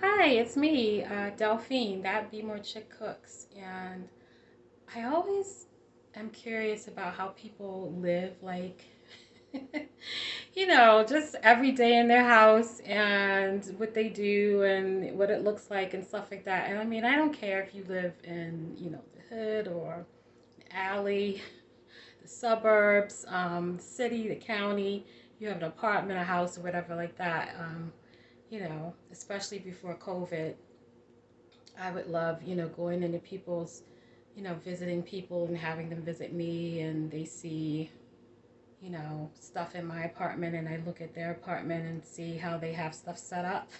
Hi, it's me, Delphine, that Be More Chick Cooks, and I always am curious about how people live, like, just every day in their house and what they do and what it looks like and stuff like that. And I mean, I don't care if you live in, the hood or the alley, the suburbs, the city, the county, you have an apartment, a house, or whatever like that. Especially before COVID, I would love, going into people's, visiting people and having them visit me and they see, stuff in my apartment and I look at their apartment and see how they have stuff set up.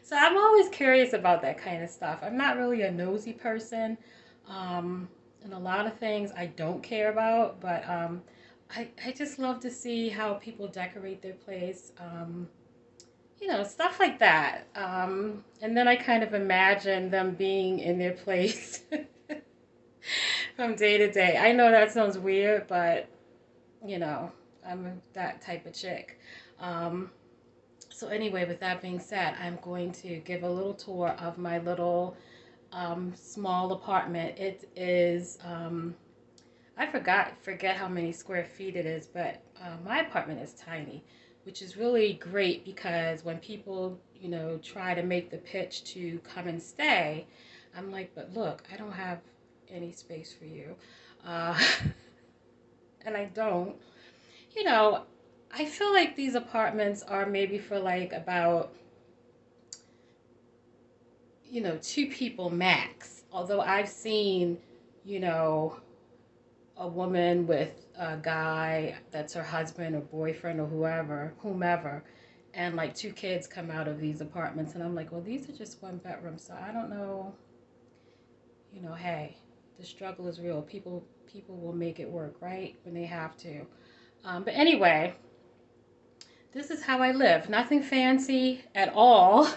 So I'm always curious about that kind of stuff. I'm not really a nosy person. And a lot of things I don't care about, but I just love to see how people decorate their place. Stuff like that. And then I kind of imagine them being in their place from day to day. I know that sounds weird, but you know, I'm that type of chick. Um, so anyway, with that being said, I'm going to give a little tour of my little small apartment. It is I forget how many square feet it is, but my apartment is tiny, which is really great because when people, try to make the pitch to come and stay, I'm like, but look, I don't have any space for you. Uh, and I don't. You know, I feel like these apartments are maybe for like about, two people max. Although I've seen, you know, a woman with a guy that's her husband or boyfriend or whomever, and like two kids come out of these apartments, and I'm like, well, these are just one bedroom, so I don't know. Hey, the struggle is real. People will make it work, right, when they have to. But anyway, this is how I live. Nothing fancy at all,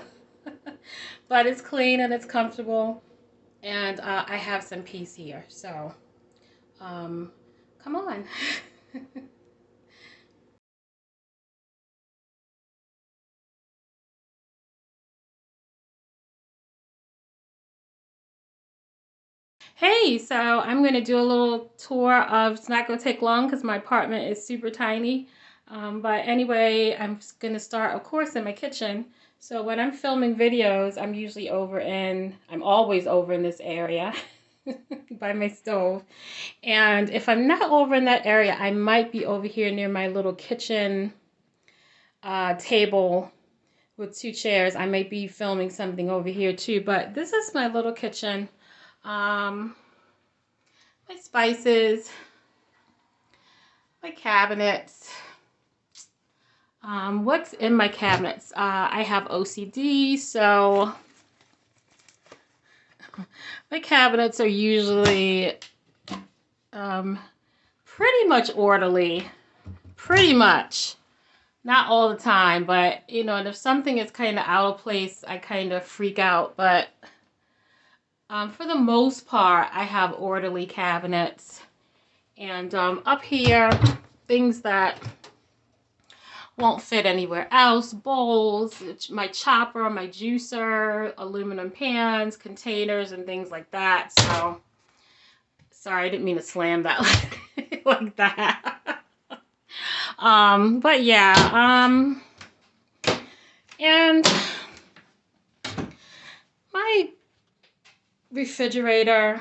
but it's clean and it's comfortable, and I have some peace here. So, um, come on. Hey, so I'm going to do a little tour of, it's not going to take long because my apartment is super tiny. But anyway, I'm going to start, of course, in my kitchen. So when I'm filming videos, I'm always over in this area by my stove. And if I'm not over in that area, I might be over here near my little kitchen table with two chairs. I might be filming something over here too, but this is my little kitchen. Um, my spices, my cabinets. What's in my cabinets? I have OCD, so my cabinets are usually um, pretty much orderly. Pretty much. Not all the time, but and if something is kind of out of place, I kind of freak out. But for the most part, I have orderly cabinets. And up here, things that won't fit anywhere else, bowls, my chopper, my juicer, aluminum pans, containers, and things like that. So, sorry, I didn't mean to slam that like that. But yeah, and my refrigerator,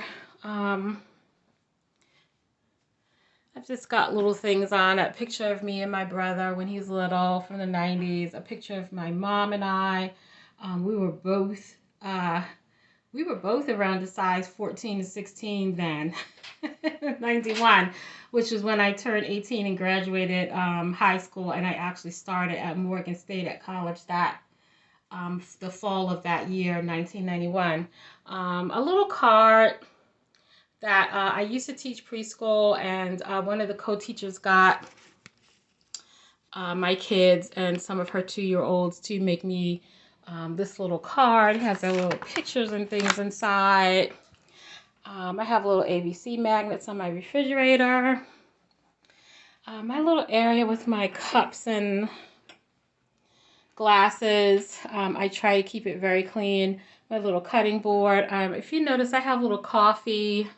I've just got little things on, a picture of me and my brother when he's little from the 90s, a picture of my mom and I. We were both around the size 14 to 16 then, 91, which is when I turned 18 and graduated high school, and I actually started at Morgan State at college the fall of that year, 1991. A little card that I used to teach preschool, and one of the co-teachers got my kids and some of her 2-year-olds to make me this little card. It has their little pictures and things inside. I have little ABC magnets on my refrigerator. My little area with my cups and glasses. I try to keep it very clean. My little cutting board. If you notice, I have little coffee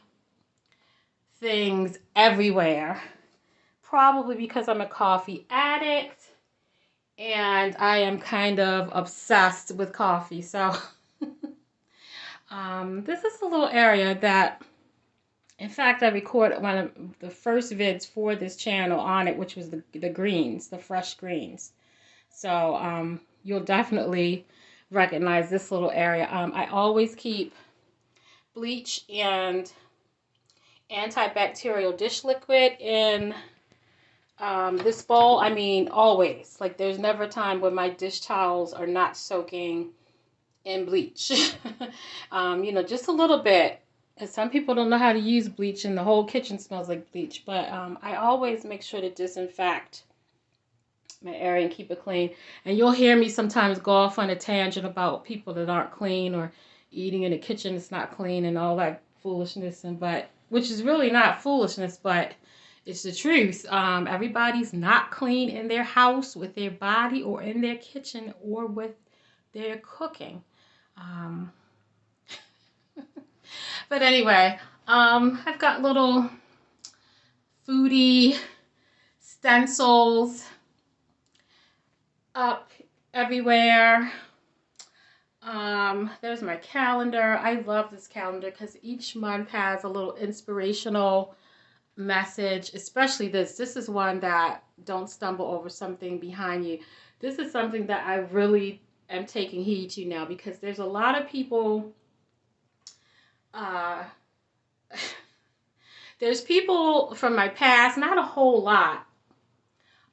things everywhere. Probably because I'm a coffee addict and I am kind of obsessed with coffee. So this is a little area that, in fact, I recorded one of the first vids for this channel on it, which was the greens, the fresh greens. So you'll definitely recognize this little area. I always keep bleach and antibacterial dish liquid in this bowl. I mean, always. Like, there's never a time when my dish towels are not soaking in bleach. You know, just a little bit. And some people don't know how to use bleach and the whole kitchen smells like bleach. But I always make sure to disinfect my area and keep it clean. And you'll hear me sometimes go off on a tangent about people that aren't clean or eating in the kitchen that's not clean and all that foolishness. But which is really not foolishness, but it's the truth. Everybody's not clean in their house, with their body, or in their kitchen, or with their cooking. But anyway, I've got little foodie stencils up everywhere. There's my calendar. I love this calendar because each month has a little inspirational message, especially this. This is one that don't stumble over something behind you. This is something that I really am taking heed to now, because there's a lot of people, there's people from my past, not a whole lot,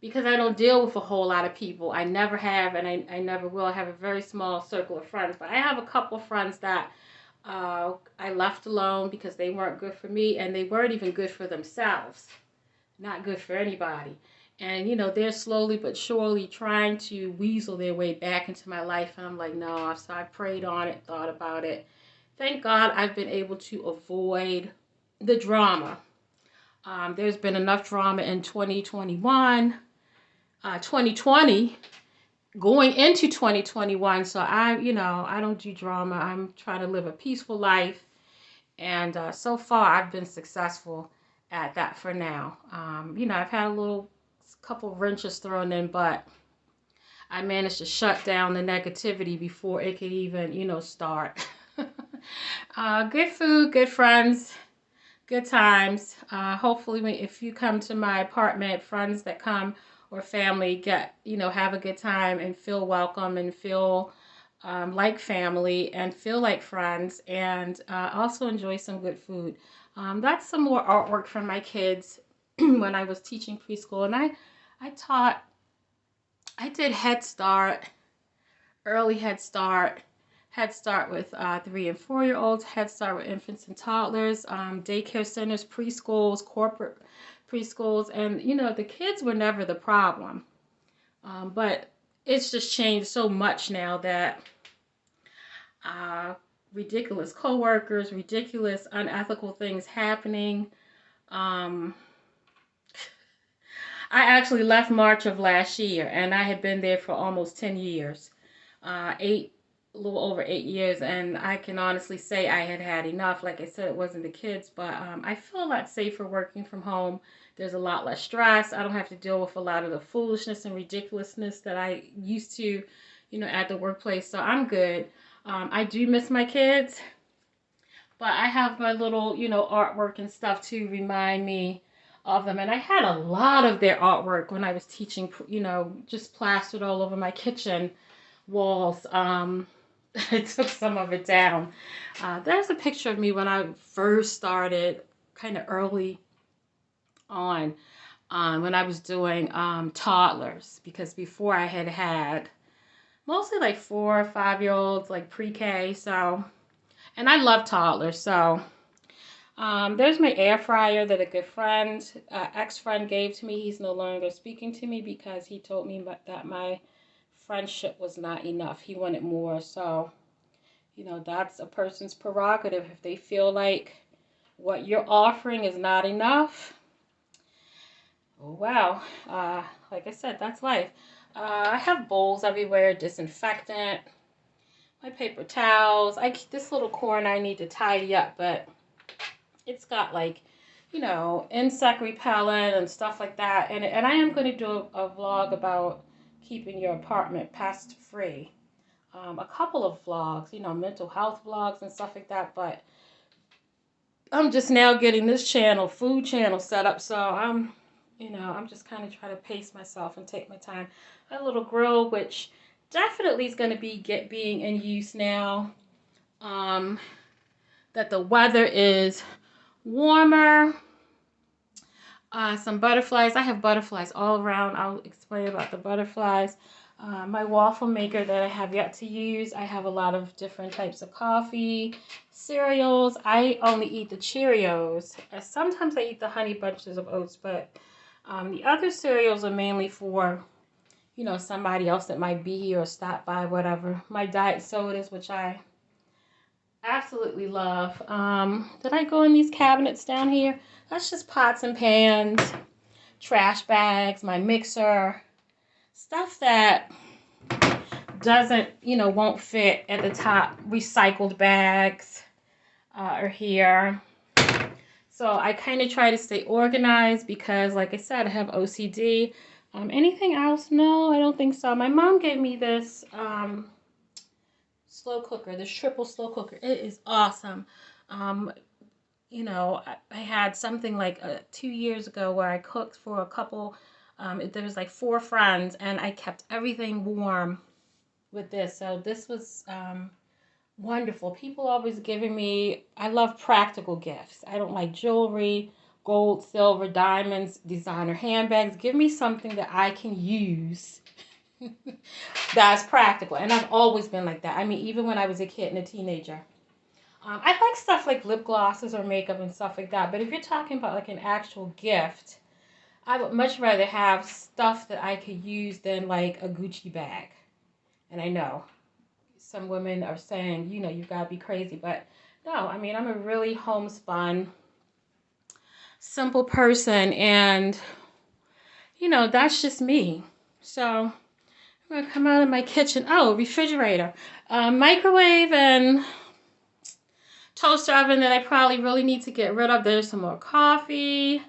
because I don't deal with a whole lot of people. I never have, and I never will. I have a very small circle of friends, but I have a couple of friends that I left alone because they weren't good for me, and they weren't even good for themselves. Not good for anybody. And, you know, they're slowly but surely trying to weasel their way back into my life. And I'm like, no. So I prayed on it, thought about it. Thank God I've been able to avoid the drama. There's been enough drama in 2021, 2020, going into 2021. So I don't do drama. I'm trying to live a peaceful life. And so far, I've been successful at that for now. You know, I've had a couple wrenches thrown in, but I managed to shut down the negativity before it could even, you know, start. Good food, good friends, good times. Hopefully, if you come to my apartment, friends that come or family have a good time and feel welcome and feel like family and feel like friends, and also enjoy some good food. That's some more artwork from my kids when I was teaching preschool, and I did Head Start, early Head Start with 3 and 4 year olds, Head Start with infants and toddlers, daycare centers, preschools, corporate preschools, and you know, the kids were never the problem, but it's just changed so much now that ridiculous coworkers, ridiculous unethical things happening. I actually left March of last year, and I had been there for almost 10 years, a little over 8 years, and I can honestly say I had had enough. Like I said, it wasn't the kids, but I feel a lot safer working from home. There's a lot less stress. I don't have to deal with a lot of the foolishness and ridiculousness that I used to, you know, at the workplace. So I'm good. I do miss my kids, but I have my little, you know, artwork and stuff to remind me of them. And I had a lot of their artwork when I was teaching, you know, just plastered all over my kitchen walls. I took some of it down. There's a picture of me when I first started, kind of early on, when I was doing toddlers, because before I had mostly like 4 or 5 year olds, like pre-K. So, and I love toddlers. So, there's my air fryer that a good friend, ex-friend gave to me. He's no longer speaking to me because he told me that my friendship was not enough. He wanted more. So, you know, that's a person's prerogative. If they feel like what you're offering is not enough, oh wow. Like I said, that's life. I have bowls everywhere, disinfectant, my paper towels. This little corner I need to tidy up, but it's got like, you know, insect repellent and stuff like that. And I am going to do a vlog about keeping your apartment pest free. A couple of vlogs, you know, mental health vlogs and stuff like that. But I'm just now getting this channel, food channel, set up. So you know, I'm just kind of trying to pace myself and take my time. A little grill, which definitely is going to be being in use now. That the weather is warmer. Some butterflies. I have butterflies all around. I'll explain about the butterflies. My waffle maker that I have yet to use. I have a lot of different types of coffee, cereals. I only eat the Cheerios. Sometimes I eat the honey bunches of oats, but the other cereals are mainly for, you know, somebody else that might be here or stop by, whatever. My diet sodas, which I absolutely love. Did I go in these cabinets down here? That's just pots and pans, trash bags, my mixer, stuff that doesn't, you know, won't fit at the top. Recycled bags are here. So I kind of try to stay organized because, like I said, I have OCD. Anything else? No, I don't think so. My mom gave me this slow cooker, this triple slow cooker. It is awesome. You know, I had something like 2 years ago where I cooked for a couple. There was like 4 friends, and I kept everything warm with this. So this was wonderful. People always giving me, I love practical gifts. I don't like jewelry, gold, silver, diamonds, designer handbags. Give me something that I can use that's practical. And I've always been like that. I mean, even when I was a kid and a teenager. I like stuff like lip glosses or makeup and stuff like that. But if you're talking about like an actual gift, I would much rather have stuff that I could use than like a Gucci bag. And I know some women are saying, you know, you gotta be crazy. But no, I mean, I'm a really homespun, simple person. And, you know, that's just me. So I'm going to come out of my kitchen. Oh, refrigerator. Microwave and toaster oven that I probably really need to get rid of. There's some more coffee.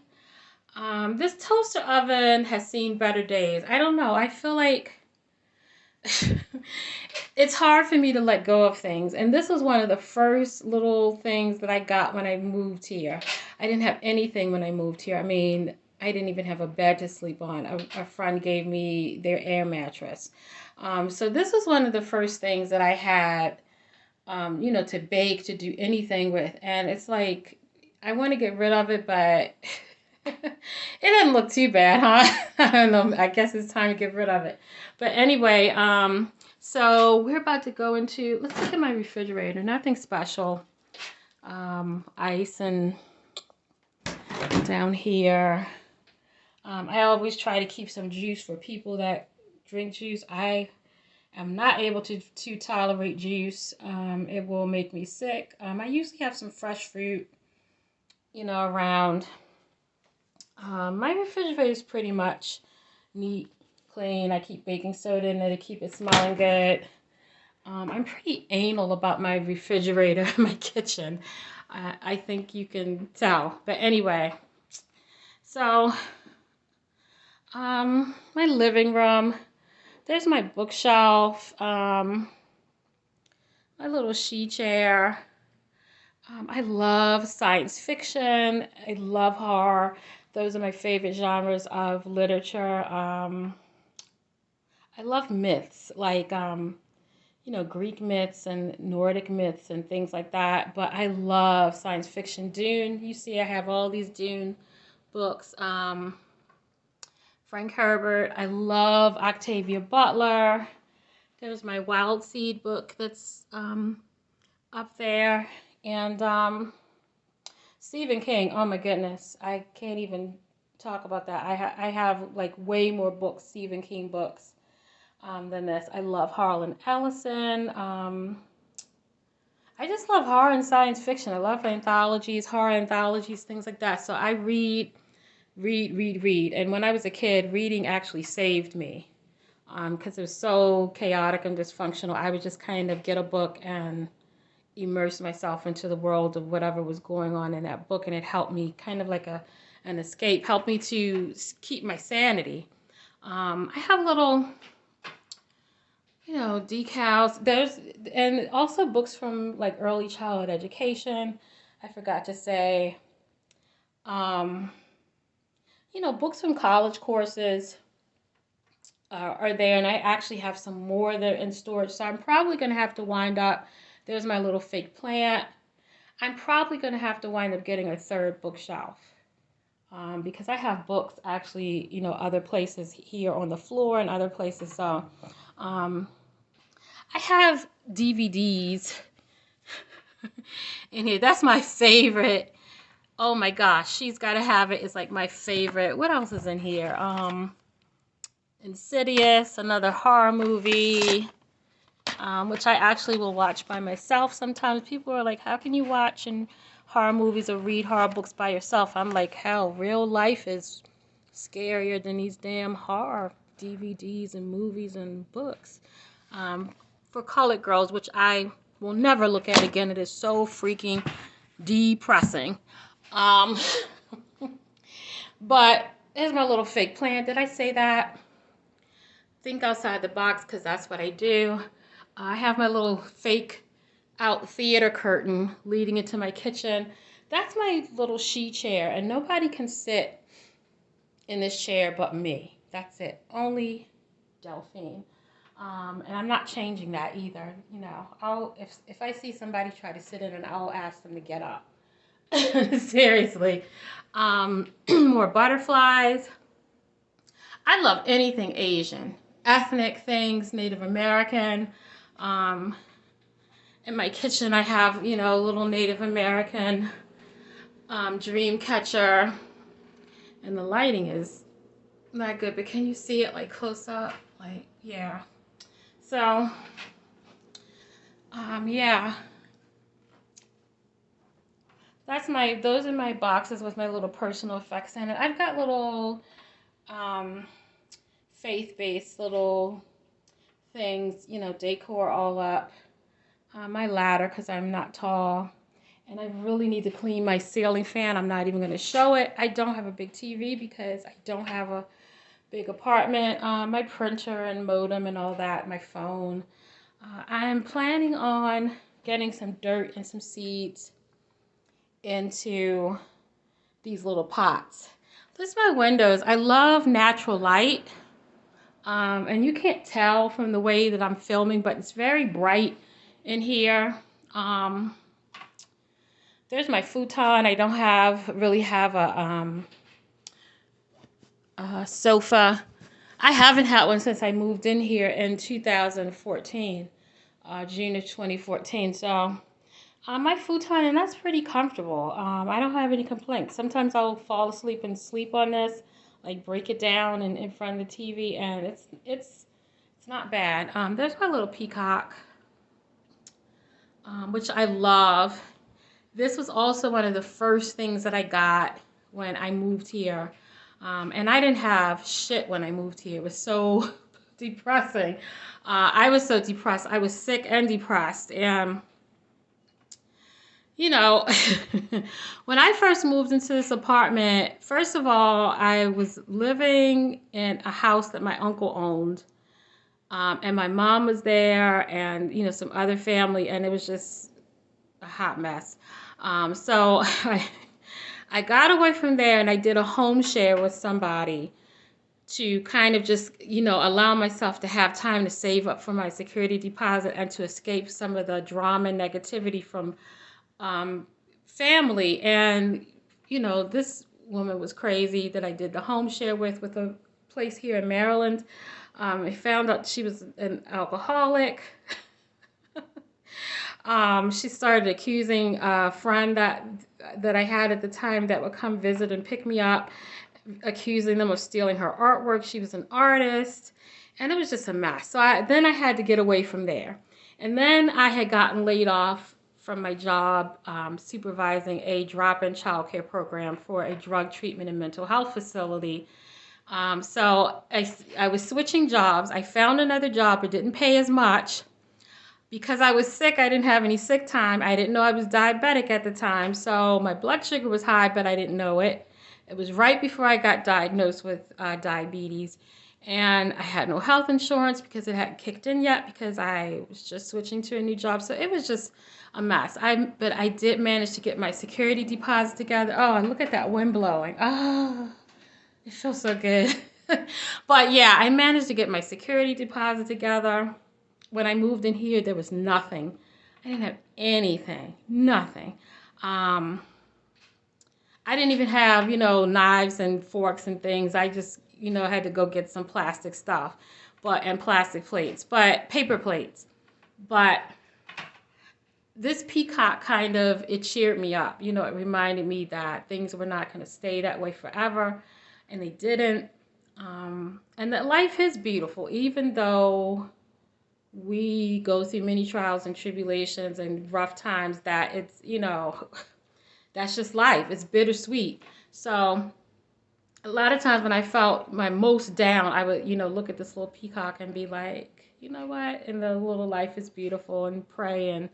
This toaster oven has seen better days. I don't know. I feel like it's hard for me to let go of things. And this was one of the first little things that I got when I moved here. I didn't have anything when I moved here. I mean, I didn't even have a bed to sleep on. A friend gave me their air mattress. So this was one of the first things that I had, you know, to bake, to do anything with. And it's like, I want to get rid of it, but it doesn't look too bad, huh? I don't know. I guess it's time to get rid of it. But anyway, so we're about to go into, let's look at my refrigerator. Nothing special. Ice and down here. I always try to keep some juice for people that drink juice. I am not able to tolerate juice. It will make me sick. I usually have some fresh fruit, you know, around. My refrigerator is pretty much neat, clean. I keep baking soda in there to keep it smelling good. I'm pretty anal about my refrigerator in my kitchen. I think you can tell. But anyway, so my living room. There's my bookshelf, my little she chair. I love science fiction. I love horror. Those are my favorite genres of literature. I love myths, like, you know, Greek myths and Nordic myths and things like that. But I love science fiction. Dune, you see I have all these Dune books. Frank Herbert. I love Octavia Butler. There's my Wild Seed book that's up there. And Stephen King. Oh my goodness. I can't even talk about that. I have like way more books, Stephen King books, than this. I love Harlan Ellison. I just love horror and science fiction. I love anthologies, horror anthologies, things like that. So I read. And when I was a kid, reading actually saved me. because it was so chaotic and dysfunctional. I would just kind of get a book and immerse myself into the world of whatever was going on in that book, and it helped me kind of like an escape, helped me to keep my sanity. I have little, decals. And also books from like early childhood education. I forgot to say, um, books from college courses are there, and I actually have some more that are in storage. So I'm probably going to have to wind up. There's my little fake plant. I'm probably going to have to wind up getting a third bookshelf, because I have books actually, other places here on the floor and other places. So um, I have DVDs in here. That's my favorite. Oh my gosh, She's Gotta Have It is like my favorite. What else is in here? Insidious, another horror movie, which I actually will watch by myself sometimes. People are like, how can you watch horror movies or read horror books by yourself? I'm like, hell, real life is scarier than these damn horror DVDs and movies and books. For colored girls, which I will never look at again. It is so freaking depressing. But here's my little fake plant. Did I say that? Think outside the box, because that's what I do. I have my little fake out theater curtain leading into my kitchen. That's my little she chair, and nobody can sit in this chair but me. That's it. Only Delphine. And I'm not changing that either. If I see somebody try to sit in it, I'll ask them to get up. Seriously. More butterflies. I love anything Asian. Ethnic things, Native American. In my kitchen, I have, a little Native American dream catcher. And the lighting is not good, but can you see it like close up? Like, yeah. So, yeah. Those are my boxes with my little personal effects in it. I've got little faith-based little things, decor all up. My ladder, because I'm not tall. And I really need to clean my ceiling fan. I'm not even going to show it. I don't have a big TV because I don't have a big apartment. My printer and modem and all that, my phone. I'm planning on getting some dirt and some seeds into these little pots. This is my windows. I love natural light. And you can't tell from the way that I'm filming, but it's very bright in here. There's my futon. I don't really have a sofa. I haven't had one since I moved in here in 2014, June of 2014. So my futon, and that's pretty comfortable. I don't have any complaints. Sometimes I'll fall asleep and sleep on this, like break it down in front of the TV, and it's not bad. There's my little Peacock, which I love. This was also one of the first things that I got when I moved here. And I didn't have shit when I moved here. It was so depressing. I was so depressed. I was sick and depressed. And, when I first moved into this apartment, first of all, I was living in a house that my uncle owned. And my mom was there and, some other family. And it was just a hot mess. So I got away from there and I did a home share with somebody to kind of just, allow myself to have time to save up for my security deposit and to escape some of the drama and negativity from family. And, this woman was crazy that I did the home share with a place here in Maryland. I found out she was an alcoholic. She started accusing a friend that I had at the time that would come visit and pick me up, accusing them of stealing her artwork. She was an artist, and it was just a mess. So then I had to get away from there. And then I had gotten laid off from my job supervising a drop-in childcare program for a drug treatment and mental health facility. So I was switching jobs. I found another job, but didn't pay as much. Because I was sick, I didn't have any sick time. I didn't know I was diabetic at the time. So my blood sugar was high, but I didn't know it. It was right before I got diagnosed with diabetes. And I had no health insurance because it hadn't kicked in yet because I was just switching to a new job. So it was just a mess. But I did manage to get my security deposit together. Oh, and look at that wind blowing. Oh, it feels so good. But yeah, I managed to get my security deposit together. When I moved in here, there was nothing. I didn't have anything, nothing. Um, I didn't even have, knives and forks and things. I just, had to go get some plastic stuff, and plastic plates, but paper plates. But this Peacock it cheered me up. It reminded me that things were not going to stay that way forever, and they didn't. And that life is beautiful, even though we go through many trials and tribulations and rough times, that it's, that's just life. It's bittersweet. So a lot of times when I felt my most down, I would, look at this little peacock and be like, you know what? And the little life is beautiful, and pray and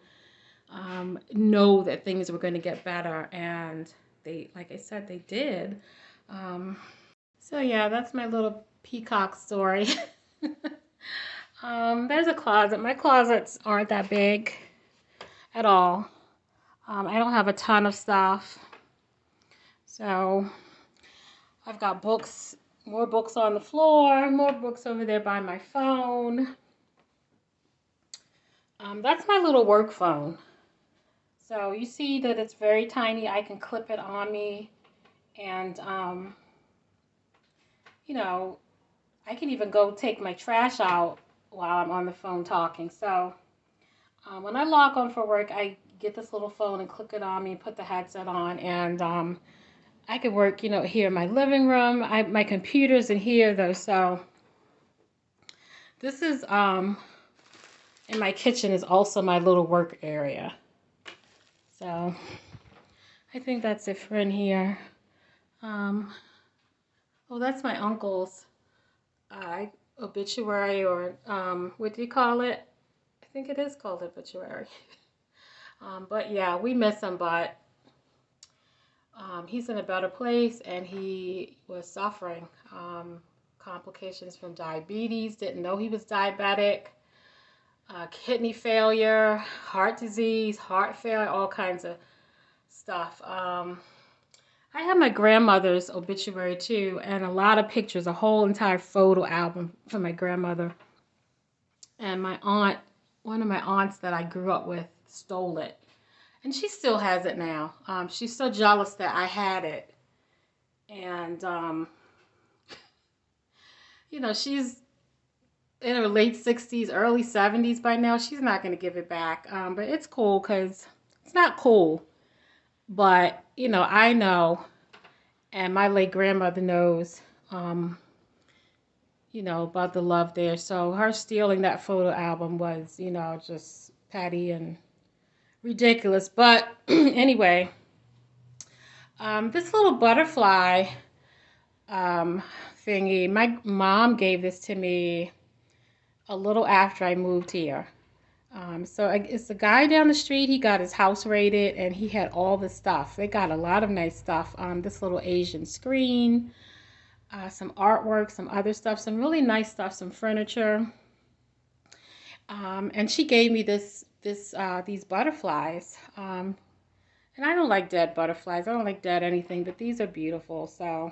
know that things were going to get better. And they, like I said, they did. So yeah, that's my little peacock story. There's a closet. My closets aren't that big at all. I don't have a ton of stuff. So I've got books, more books on the floor, more books over there by my phone. That's my little work phone. So you see that it's very tiny. I can clip it on me, and I can even go take my trash out while I'm on the phone talking. So when I log on for work, I get this little phone and click it on me, put the headset on, and I could work, here in my living room. My computer's in here though, so this is in my kitchen is also my little work area. So I think that's it for in here. Oh, that's my uncle's obituary, or what do you call it? I think it is called obituary. But yeah, we miss him, but he's in a better place, and he was suffering complications from diabetes, didn't know he was diabetic, kidney failure, heart disease, heart failure, all kinds of stuff. I have my grandmother's obituary too, and a lot of pictures, a whole entire photo album for my grandmother. And my aunt, one of my aunts that I grew up with, stole it. And she still has it now. She's so jealous that I had it. And, she's in her late 60s, early 70s by now. She's not going to give it back. But it's cool because it's not cool. But, I know, and my late grandmother knows, about the love there. So her stealing that photo album was, just petty and ridiculous. But anyway, this little butterfly thingy, my mom gave this to me a little after I moved here. So it's a guy down the street. He got his house raided, and he had all the stuff. They got a lot of nice stuff. This little Asian screen, some artwork, some other stuff, some really nice stuff, some furniture. And she gave me these butterflies. And I don't like dead butterflies. I don't like dead anything, but these are beautiful. So,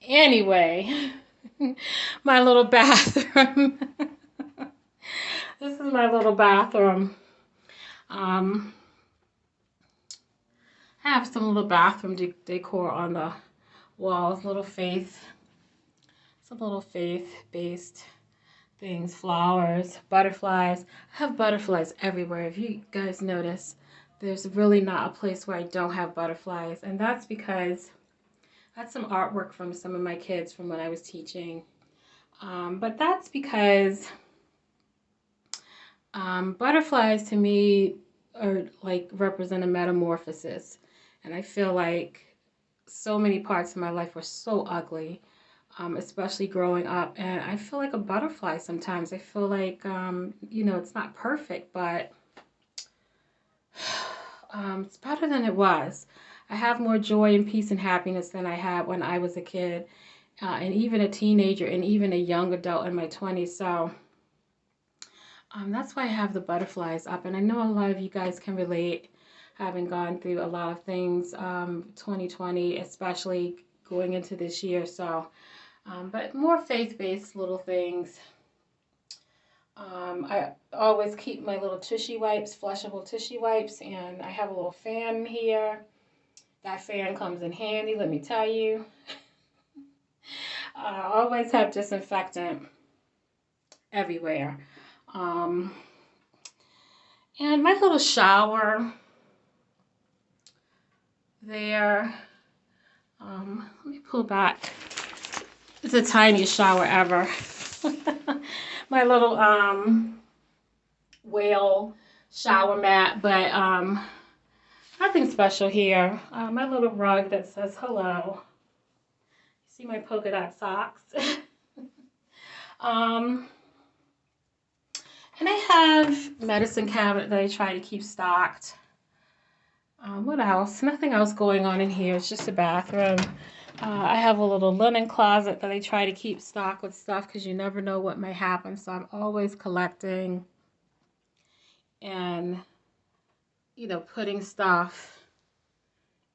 anyway, my little bathroom. This is my little bathroom. I have some little bathroom decor on the walls, some little faith-based things, flowers, butterflies. I have butterflies everywhere. If you guys notice, there's really not a place where I don't have butterflies, and that's because that's some artwork from some of my kids from when I was teaching. But that's because butterflies to me are represent a metamorphosis, and I feel like so many parts of my life were so ugly, especially growing up. And I feel like a butterfly sometimes. I feel like, you know, it's not perfect, but it's better than it was. I have more joy and peace and happiness than I had when I was a kid, and even a teenager, and even a young adult in my 20s. So that's why I have the butterflies up. And I know a lot of you guys can relate, having gone through a lot of things, 2020, especially going into this year. So, but more faith-based little things. I always keep my little tissue wipes, flushable tissue wipes, and I have a little fan here. That fan comes in handy, let me tell you. I always have disinfectant everywhere. Um, and my little shower there. Let me pull back. It's the tiniest shower ever. My little whale shower mat, but nothing special here. My little rug that says hello. See my polka dot socks. And I have medicine cabinet that I try to keep stocked. What else? Nothing else going on in here. It's just a bathroom. I have a little linen closet that I try to keep stocked with stuff because you never know what may happen. So I'm always collecting and, you know, putting stuff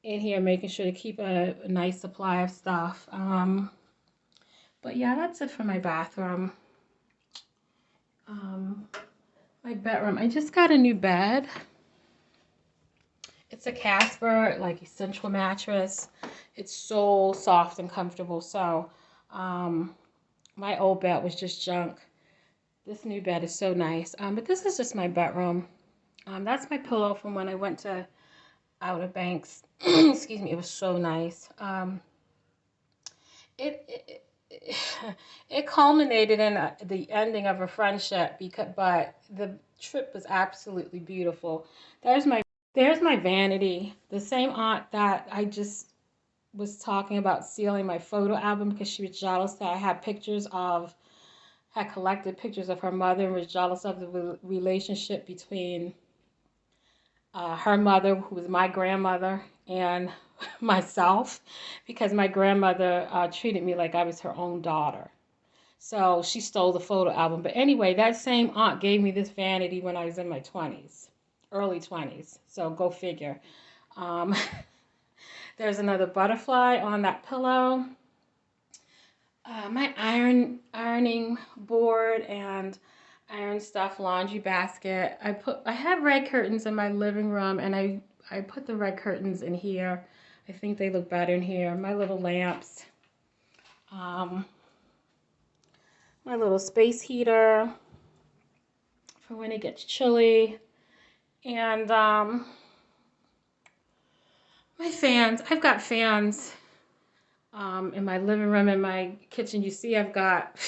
in here, making sure to keep a nice supply of stuff. But yeah, that's it for my bathroom. My bedroom. I just got a new bed. It's a Casper, like, essential mattress. It's so soft and comfortable. So, my old bed was just junk. This new bed is so nice. But this is just my bedroom. That's my pillow from when I went to Outer Banks. Excuse me. It was so nice. It it culminated in the ending of a friendship, but the trip was absolutely beautiful. There's my vanity. The same aunt that I just was talking about stealing my photo album because she was jealous that I had collected pictures of her mother and was jealous of the relationship between her mother, who was my grandmother, and myself, because my grandmother treated me like I was her own daughter. So she stole the photo album. But anyway, that same aunt gave me this vanity when I was in my 20s, early 20s. So go figure. Um, there's another butterfly on that pillow. My ironing board and iron stuff laundry basket. I have red curtains in my living room, and I put the red curtains in here. I think they look better in here. My little lamps. My little space heater for when it gets chilly. And my fans. I've got fans in my living room, in my kitchen. You see I've got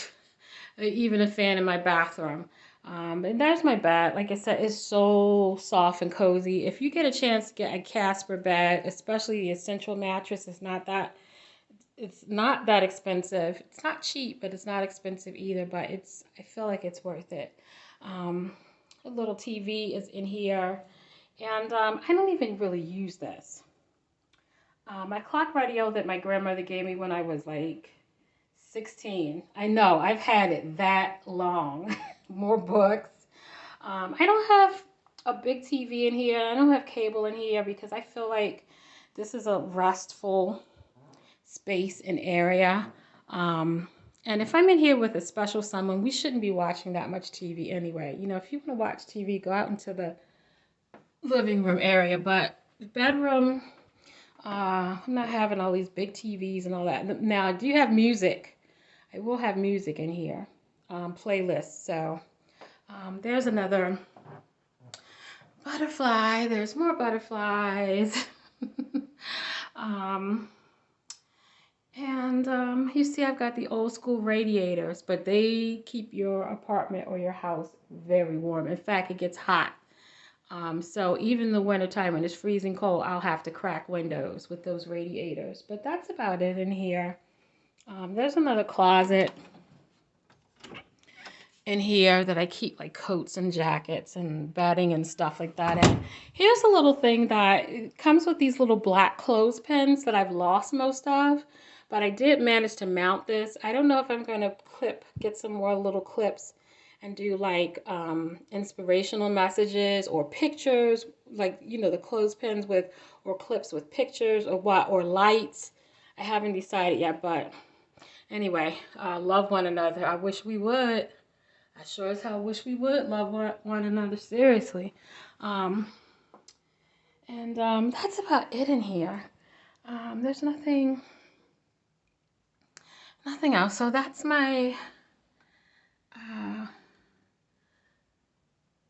even a fan in my bathroom. And there's my bed. Like I said, it's so soft and cozy. If you get a chance to get a Casper bed, especially the essential mattress, it's not that expensive. It's not cheap, but it's not expensive either. But I feel like it's worth it. A little TV is in here, and I don't even really use this. My clock radio that my grandmother gave me when I was like 16. I know, I've had it that long. More books. I don't have a big TV in here. I don't have cable in here because I feel like this is a restful space and area. And if I'm in here with a special someone, we shouldn't be watching that much TV anyway. You know, if you want to watch TV, go out into the living room area. But the bedroom, I'm not having all these big TVs and all that. Now, I do have music. I will have music in here, playlists. So there's another butterfly. There's more butterflies. And you see I've got the old school radiators, but they keep your apartment or your house very warm. In fact, it gets hot So even the wintertime when it's freezing cold, I'll have to crack windows with those radiators. But that's about it in here. There's another closet in here that I keep like coats and jackets and bedding and stuff like that. And here's a little thing that it comes with these little black clothespins that I've lost most of, but I did manage to mount this. I don't know if I'm going to get some more little clips and do like inspirational messages or pictures, like, you know, the clothespins with, or clips with pictures or what, or lights. I haven't decided yet, but anyway, love one another. I wish we would. I sure as hell wish we would love one another seriously. That's about it in here. There's nothing else. So that's my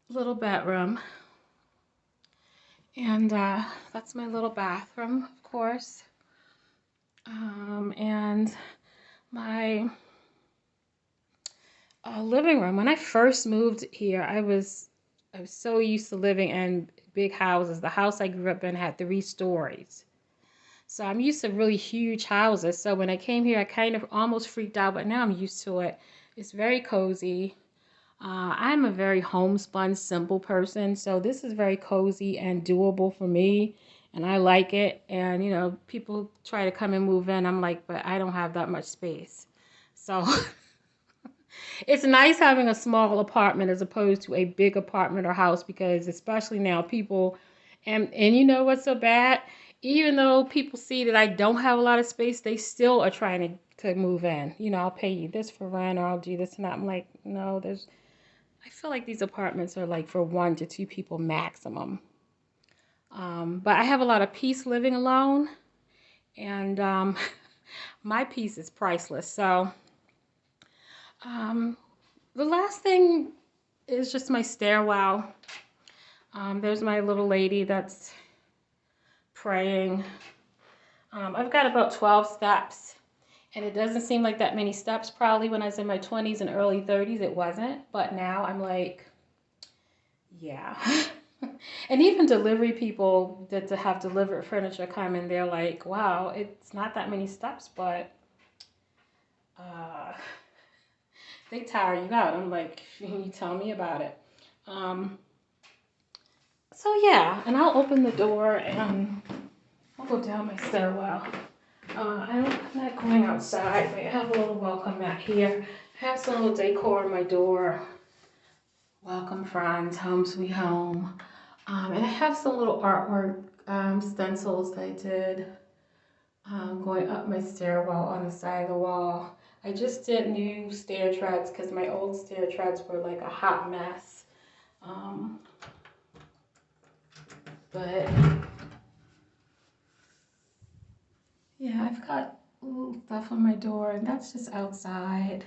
little bedroom. And that's my little bathroom, of course. And my living room. When I first moved here, I was so used to living in big houses. The house I grew up in had 3 stories. So I'm used to really huge houses. So when I came here, I kind of almost freaked out, but now I'm used to it. It's very cozy. I'm a very homespun, simple person. So this is very cozy and doable for me. And I like it. And, you know, people try to come and move in. I'm like, but I don't have that much space. So it's nice having a small apartment as opposed to a big apartment or house, because especially now people, and you know what's so bad? Even though people see that I don't have a lot of space, they still are trying to move in. You know, I'll pay you this for rent, or I'll do this and that. I'm like, no, I feel like these apartments are like for 1 to 2 people maximum. But I have a lot of peace living alone, and my peace is priceless. So the last thing is just my stairwell. There's my little lady that's praying. I've got about 12 steps, and it doesn't seem like that many steps. Probably when I was in my 20s and early 30s, it wasn't. But now I'm like, yeah. And even delivery people that have delivered furniture come and they're like, wow, it's not that many steps, but they tire you out. I'm like, you tell me about it. So yeah, and I'll open the door and I'll go down my stairwell. I'm not going outside, but I have a little welcome mat here. I have some little decor on my door. Welcome friends, home sweet home. And I have some little artwork stencils that I did going up my stairwell on the side of the wall. I just did new stair treads because my old stair treads were like a hot mess. But yeah, I've got little stuff on my door, and that's just outside.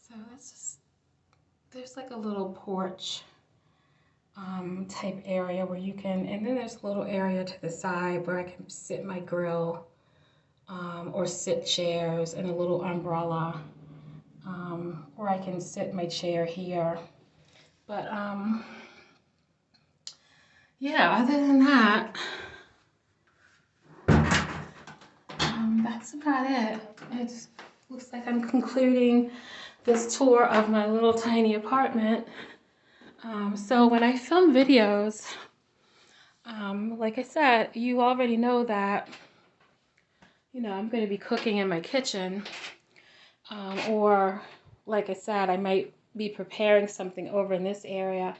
So that's just, there's like a little porch type area where you can, and then there's a little area to the side where I can sit my grill or sit chairs, and a little umbrella where I can sit my chair here. But yeah, other than that, that's about it. It looks like I'm concluding this tour of my little tiny apartment. So when I film videos, like I said, you already know that, you know, I'm going to be cooking in my kitchen. Or like I said, I might be preparing something over in this area.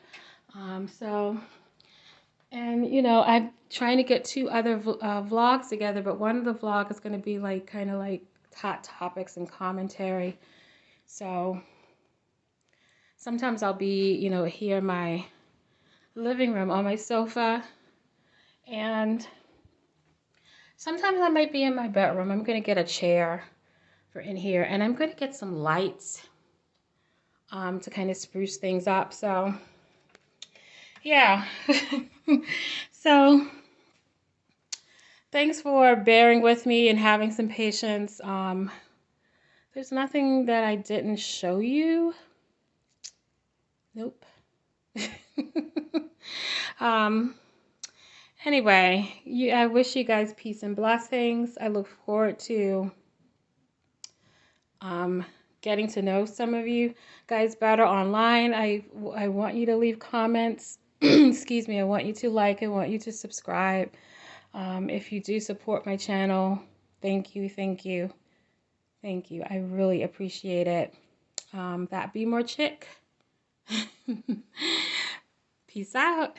And you know, I'm trying to get 2 other vlogs together, but one of the vlogs is going to be like kind of like hot topics and commentary. So sometimes I'll be, you know, here in my living room on my sofa, and sometimes I might be in my bedroom. I'm going to get a chair for in here, and I'm going to get some lights to kind of spruce things up. So yeah. So thanks for bearing with me and having some patience. There's nothing that I didn't show you. Nope. um, anyway, I wish you guys peace and blessings. I look forward to getting to know some of you guys better online. I want you to leave comments. Excuse me. I want you to like. I want you to subscribe. If you do support my channel, thank you, thank you, thank you. I really appreciate it. That be more chick. Peace out.